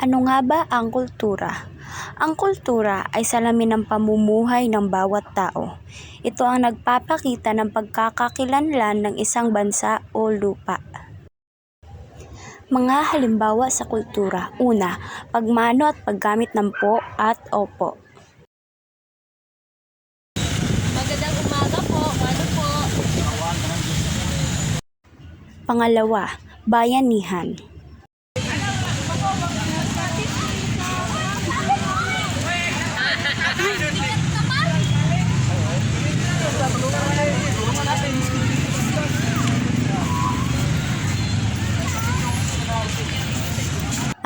Ano nga ba ang kultura? Ang kultura ay salamin ng pamumuhay ng bawat tao. Ito ang nagpapakita ng pagkakakilanlan ng isang bansa o lupa. Mga halimbawa sa kultura. Una, pagmano at paggamit ng po at opo. Magandang umaga po. Ano po? Pangalawa, bayanihan.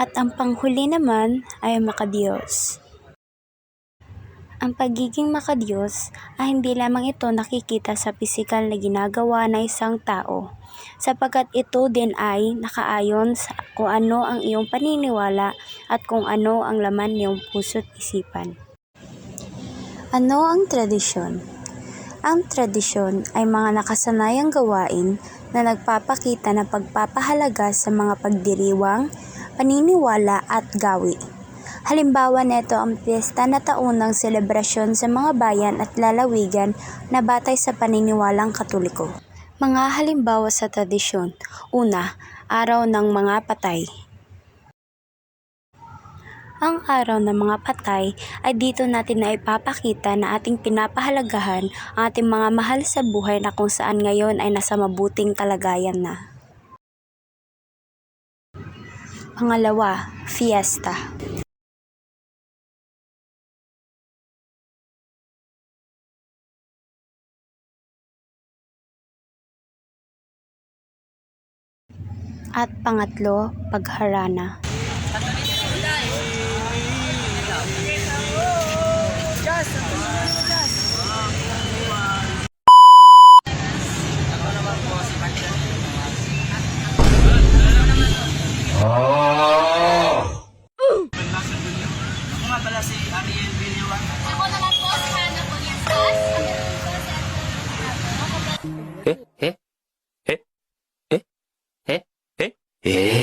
At ang panghuli naman ay makadiyos. Ang pagiging makadiyos ay hindi lamang ito nakikita sa pisikal na ginagawa ng isang tao, sapagkat ito din ay nakaayon sa kung ano ang iyong paniniwala at kung ano ang laman ng iyong puso't isipan. Ano ang tradisyon? Ang tradisyon ay mga nakasanayang gawain na nagpapakita ng pagpapahalaga sa mga pagdiriwang, paniniwala at gawi. Halimbawa nito ang piyesta na taunang selebrasyon sa mga bayan at lalawigan na batay sa paniniwalang Katoliko. Mga halimbawa sa tradisyon. Una, araw ng mga patay. Ang araw ng mga patay ay dito natin na ipapakita na ating pinapahalagahan ang ating mga mahal sa buhay na kung saan ngayon ay nasa mabuting kalagayan na. Pangalawa, fiesta. At pangatlo, pagharana. Ako nga pala si Ariel Villawan. Ako naman po si Hannah Poliastas. Eh?